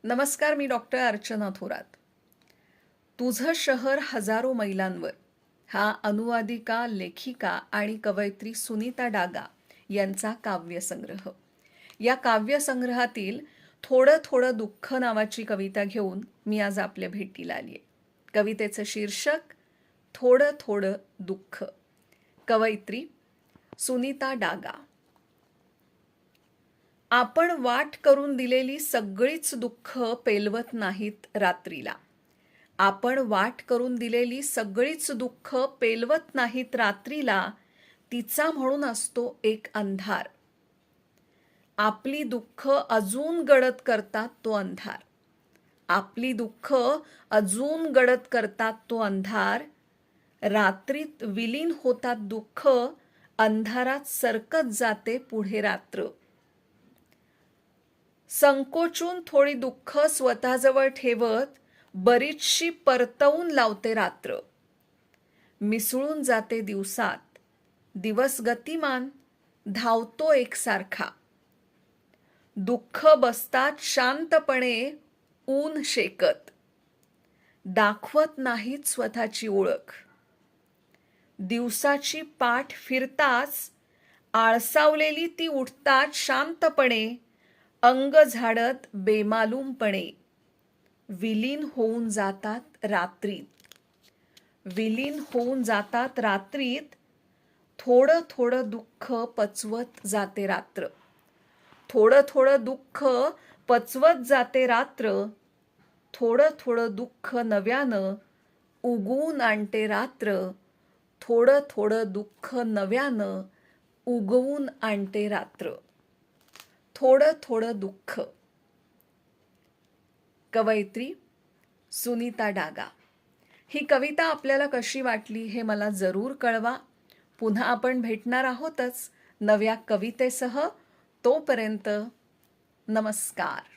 नमस्कार, मी डॉक्टर अर्चना थोरात. तुझं शहर हजारो मैलांवर हा अनुवादिका, लेखिका आणि कवयित्री सुनीता डागा यांचा काव्यसंग्रह. या काव्यसंग्रहातील थोडं थोडं दुःख नावाची कविता घेऊन मी आज आपल्या भेटीला आली आहे. कवितेचं शीर्षक थोडं थोडं दुःख. कवयित्री सुनीता डागा. आपण वाट करून दिलेली सगळीच दुःख पेलवत नाहीत रात्रीला. आपण वाट करून दिलेली सगळीच दुःख पेलवत नाहीत रात्रीला. तिचा म्हणून असतो एक अंधार. आपली दुःख अजून गडद करतात तो अंधार. आपली दुःख अजून गडद करतात तो अंधार. रात्रीत विलीन होतात दुःख, अंधारात सरकत जाते पुढे रात्र. संकोचून थोडी दुःख स्वतःजवळ ठेवत बरीचशी परतवून लावते रात्र. मिसळून जाते दिवसात, दिवस गतिमान धावतो एकसारखा. दुःख बसतात शांतपणे ऊन शेकत, दाखवत नाहीत स्वतःची ओळख. दिवसाची पाठ फिरताच आळसावलेली ती उठतात शांतपणे, अंग झाडत बेमालूमपणे. विलीन होऊन जातात रात्रीत. विलीन होऊन जातात रात्रीत. थोडं थोडं दुःख पचवत जाते रात्र. थोडं थोडं दुःख पचवत जाते रात्र. थोडं थोडं दुःख नव्यानं उगवून आणते रात्र. थोडं थोडं दुःख नव्यानं उगवून आणते रात्र. थोडं थोडं दुःख. कवयित्री सुनीता डागा. ही कविता आपल्याला कशी वाटली हे मला जरूर कळवा. पुन्हा आपण भेटणार आहोतच नव्या कवितेसह. तोपर्यंत नमस्कार.